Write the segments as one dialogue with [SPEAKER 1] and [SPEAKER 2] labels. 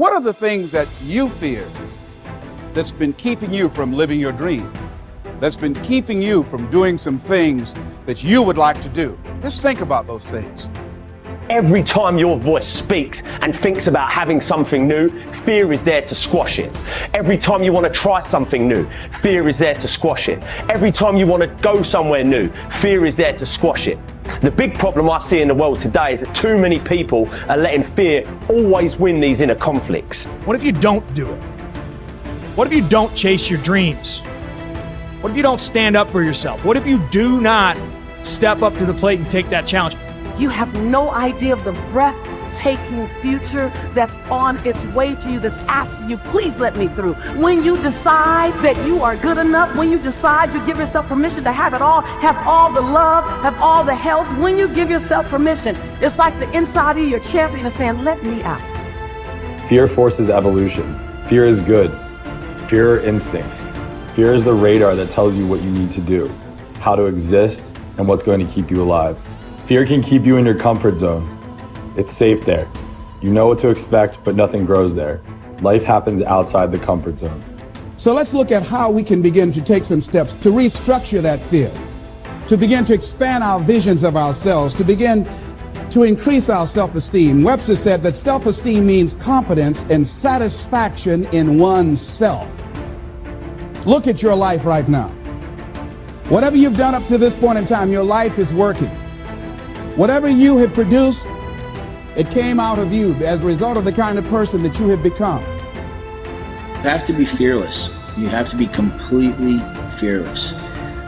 [SPEAKER 1] What are the things that you fear that's been keeping you from living your dream? That's been keeping you from doing some things that you would like to do? Just think about those things.
[SPEAKER 2] Every time your voice speaks and thinks about having something new, fear is there to squash it. Every time you want to try something new, fear is there to squash it. Every time you want to go somewhere new, fear is there to squash it. The big problem I see in the world today is that too many people are letting fear always win these inner conflicts.
[SPEAKER 3] What if you don't do it? What if you don't chase your dreams? What if you don't stand up for yourself? What if you do not step up to the plate and take that challenge?
[SPEAKER 4] You have no idea of the breathtaking future that's on its way to you, that's asking you, please let me through. When you decide that you are good enough, when you decide you give yourself permission to have it all, have all the love, have all the health, when you give yourself permission, it's like the inside of your champion is saying, let me out.
[SPEAKER 5] Fear forces evolution. Fear is good. Fear are instincts. Fear is the radar that tells you what you need to do, how to exist, and what's going to keep you alive. Fear can keep you in your comfort zone. It's safe there. You know what to expect, but nothing grows there. Life happens outside the comfort zone.
[SPEAKER 6] So let's look at how we can begin to take some steps to restructure that fear, to begin to expand our visions of ourselves, to begin to increase our self-esteem. Webster said that self-esteem means confidence and satisfaction in oneself. Look at your life right now. Whatever you've done up to this point in time, your life is working. Whatever you have produced, it came out of you as a result of the kind of person that you have become.
[SPEAKER 7] You have to be fearless. You have to be completely fearless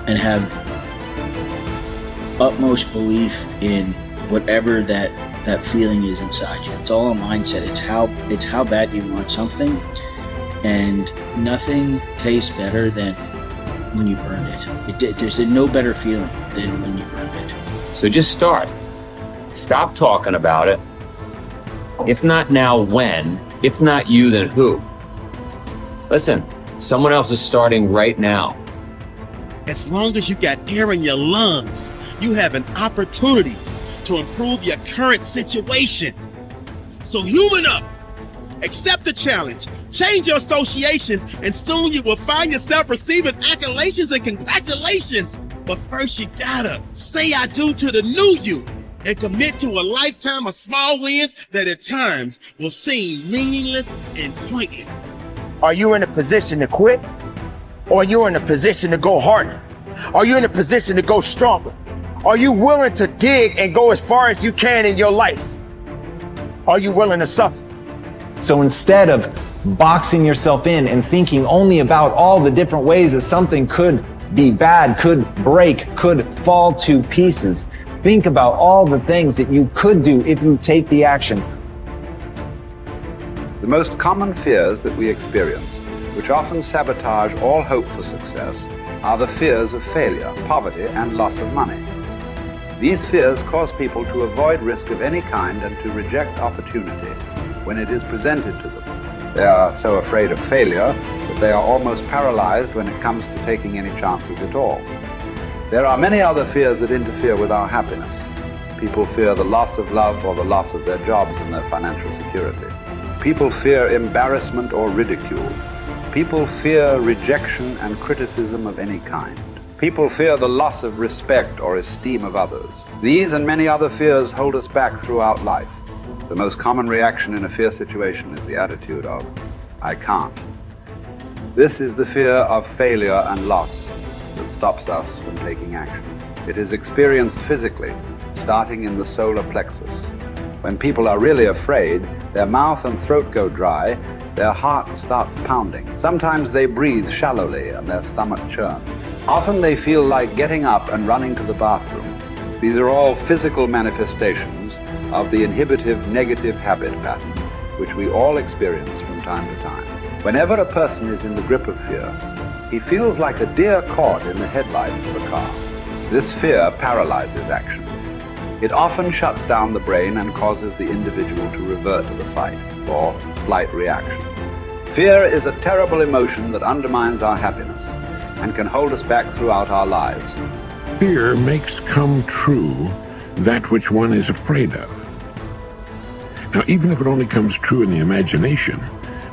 [SPEAKER 7] and have utmost belief in whatever that feeling is inside you. It's all a mindset. It's how bad you want something, and nothing tastes better than when you've earned it. There's no better feeling than when you've earned it.
[SPEAKER 8] So just start. Stop talking about it. If not now, when? If not you, then who? Listen, someone else is starting right now.
[SPEAKER 9] As long as you got air in your lungs, you have an opportunity to improve your current situation. So human up, accept the challenge, change your associations, and soon you will find yourself receiving accolades and congratulations. But first you gotta say I do to the new you and commit to a lifetime of small wins that at times will seem meaningless and pointless.
[SPEAKER 10] Are you in a position to quit? Or are you in a position to go harder? Are you in a position to go stronger? Are you willing to dig and go as far as you can in your life? Are you willing to suffer?
[SPEAKER 11] So instead of boxing yourself in and thinking only about all the different ways that something could be bad, could break, could fall to pieces, think about all the things that you could do if you take the action.
[SPEAKER 12] The most common fears that we experience, which often sabotage all hope for success, are the fears of failure, poverty, and loss of money. These fears cause people to avoid risk of any kind and to reject opportunity when it is presented to them. They are so afraid of failure that they are almost paralyzed when it comes to taking any chances at all. There are many other fears that interfere with our happiness. People fear the loss of love or the loss of their jobs and their financial security. People fear embarrassment or ridicule. People fear rejection and criticism of any kind. People fear the loss of respect or esteem of others. These and many other fears hold us back throughout life. The most common reaction in a fear situation is the attitude of, I can't. This is the fear of failure and loss that stops us from taking action. It is experienced physically, starting in the solar plexus. When people are really afraid, their mouth and throat go dry, their heart starts pounding. Sometimes they breathe shallowly and their stomach churns. Often they feel like getting up and running to the bathroom. These are all physical manifestations of the inhibitive negative habit pattern, which we all experience from time to time. Whenever a person is in the grip of fear, he feels like a deer caught in the headlights of a car. This fear paralyzes action. It often shuts down the brain and causes the individual to revert to the fight or flight reaction. Fear is a terrible emotion that undermines our happiness and can hold us back throughout our lives.
[SPEAKER 13] Fear makes come true that which one is afraid of. Now, even if it only comes true in the imagination,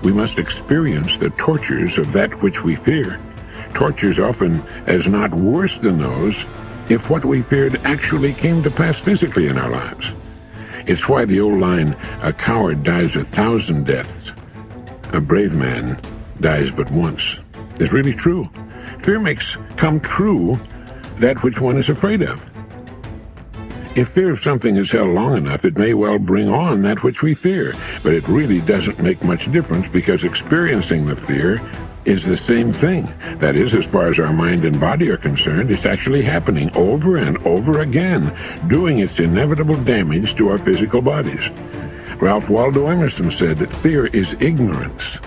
[SPEAKER 13] we must experience the tortures of that which we fear. Tortures often as not worse than those if what we feared actually came to pass physically in our lives. It's why the old line, "A coward dies 1,000 deaths, a brave man dies but once," is really true. Fear makes come true that which one is afraid of. If fear of something is held long enough, it may well bring on that which we fear, but it really doesn't make much difference because experiencing the fear is the same thing. That is, as far as our mind and body are concerned, it's actually happening over and over again, doing its inevitable damage to our physical bodies. Ralph Waldo Emerson said that fear is ignorance.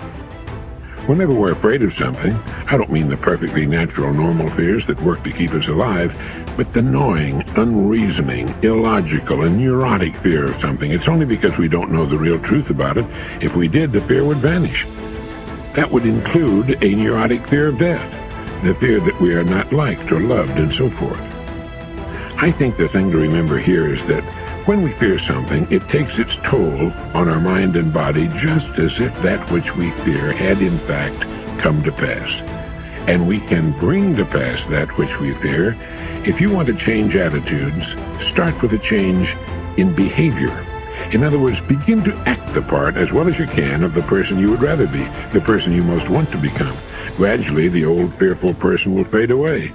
[SPEAKER 13] Whenever we're afraid of something, I don't mean the perfectly natural, normal fears that work to keep us alive, but the gnawing, unreasoning, illogical, and neurotic fear of something. It's only because we don't know the real truth about it. If we did, the fear would vanish. That would include a neurotic fear of death, the fear that we are not liked or loved, and so forth. I think the thing to remember here is that when we fear something, it takes its toll on our mind and body just as if that which we fear had in fact come to pass. And we can bring to pass that which we fear. If you want to change attitudes, start with a change in behavior. In other words, begin to act the part as well as you can of the person you would rather be, the person you most want to become. Gradually, the old fearful person will fade away.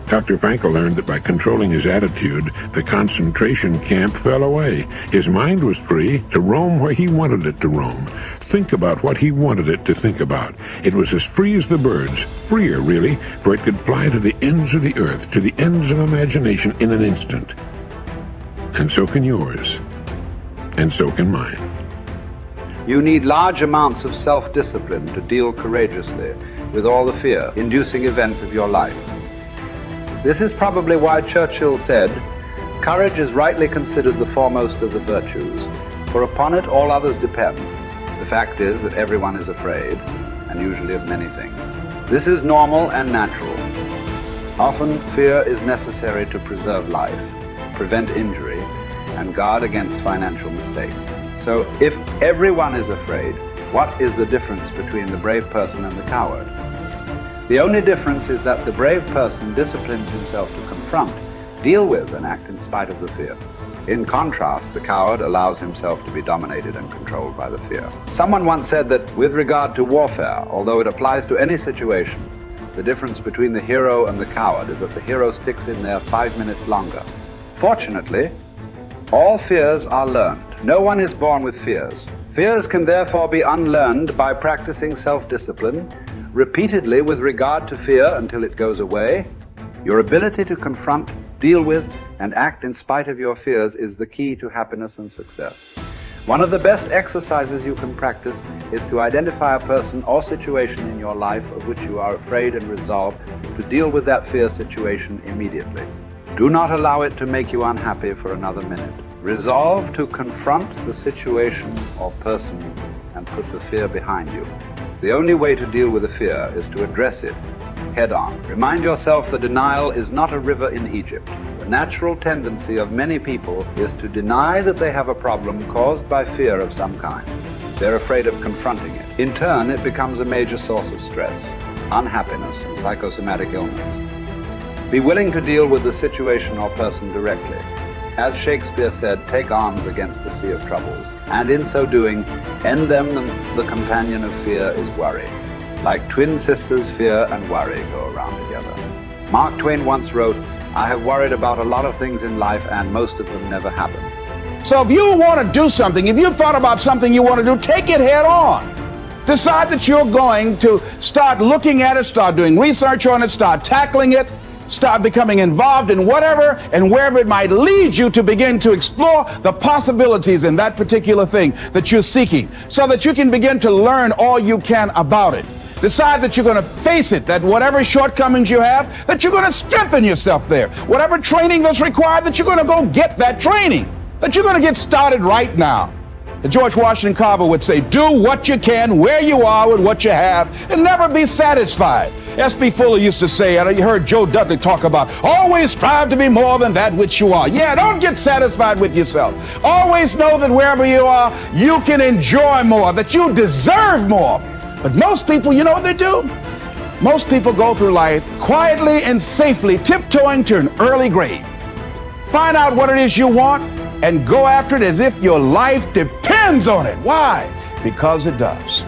[SPEAKER 13] Dr. Frankl learned that by controlling his attitude, the concentration camp fell away. His mind was free to roam where he wanted it to roam, think about what he wanted it to think about. It was as free as the birds, freer really, for it could fly to the ends of the earth, to the ends of imagination in an instant. And so can yours, and so can mine.
[SPEAKER 12] You need large amounts of self-discipline to deal courageously with all the fear-inducing events of your life. This is probably why Churchill said, "Courage is rightly considered the foremost of the virtues, for upon it all others depend." The fact is that everyone is afraid, and usually of many things. This is normal and natural. Often, fear is necessary to preserve life, prevent injury, and guard against financial mistake. So, if everyone is afraid, what is the difference between the brave person and the coward? The only difference is that the brave person disciplines himself to confront, deal with, and act in spite of the fear. In contrast, the coward allows himself to be dominated and controlled by the fear. Someone once said that with regard to warfare, although it applies to any situation, the difference between the hero and the coward is that the hero sticks in there 5 minutes longer. Fortunately, all fears are learned. No one is born with fears. Fears can therefore be unlearned by practicing self-discipline repeatedly with regard to fear until it goes away. Your ability to confront, deal with, and act in spite of your fears is the key to happiness and success. One of the best exercises you can practice is to identify a person or situation in your life of which you are afraid and resolve to deal with that fear situation immediately. Do not allow it to make you unhappy for another minute. Resolve to confront the situation or person and put the fear behind you. The only way to deal with a fear is to address it head on. Remind yourself that denial is not a river in Egypt. The natural tendency of many people is to deny that they have a problem caused by fear of some kind. They're afraid of confronting it. In turn, it becomes a major source of stress, unhappiness, and psychosomatic illness. Be willing to deal with the situation or person directly. As Shakespeare said, take arms against a sea of troubles, and in so doing, end them. The companion of fear is worry. Like twin sisters, fear and worry go around together. Mark Twain once wrote, "I have worried about a lot of things in life, and most of them never happen."
[SPEAKER 1] So if you want to do something, if you've thought about something you want to do, take it head on. Decide that you're going to start looking at it, start doing research on it, start tackling it, start becoming involved in whatever and wherever it might lead you to begin to explore the possibilities in that particular thing that you're seeking so that you can begin to learn all you can about it. Decide that you're going to face it, that whatever shortcomings you have, that you're going to strengthen yourself there. Whatever training that's required, that you're going to go get that training, that you're going to get started right now. George Washington Carver would say, do what you can, where you are with what you have, and never be satisfied. S.B. Fuller used to say, and you heard Joe Dudley talk about, always strive to be more than that which you are. Yeah, don't get satisfied with yourself. Always know that wherever you are, you can enjoy more, that you deserve more. But most people, you know what they do? Most people go through life quietly and safely, tiptoeing to an early grave. Find out what it is you want and go after it as if your life depends on it. Why? Because it does.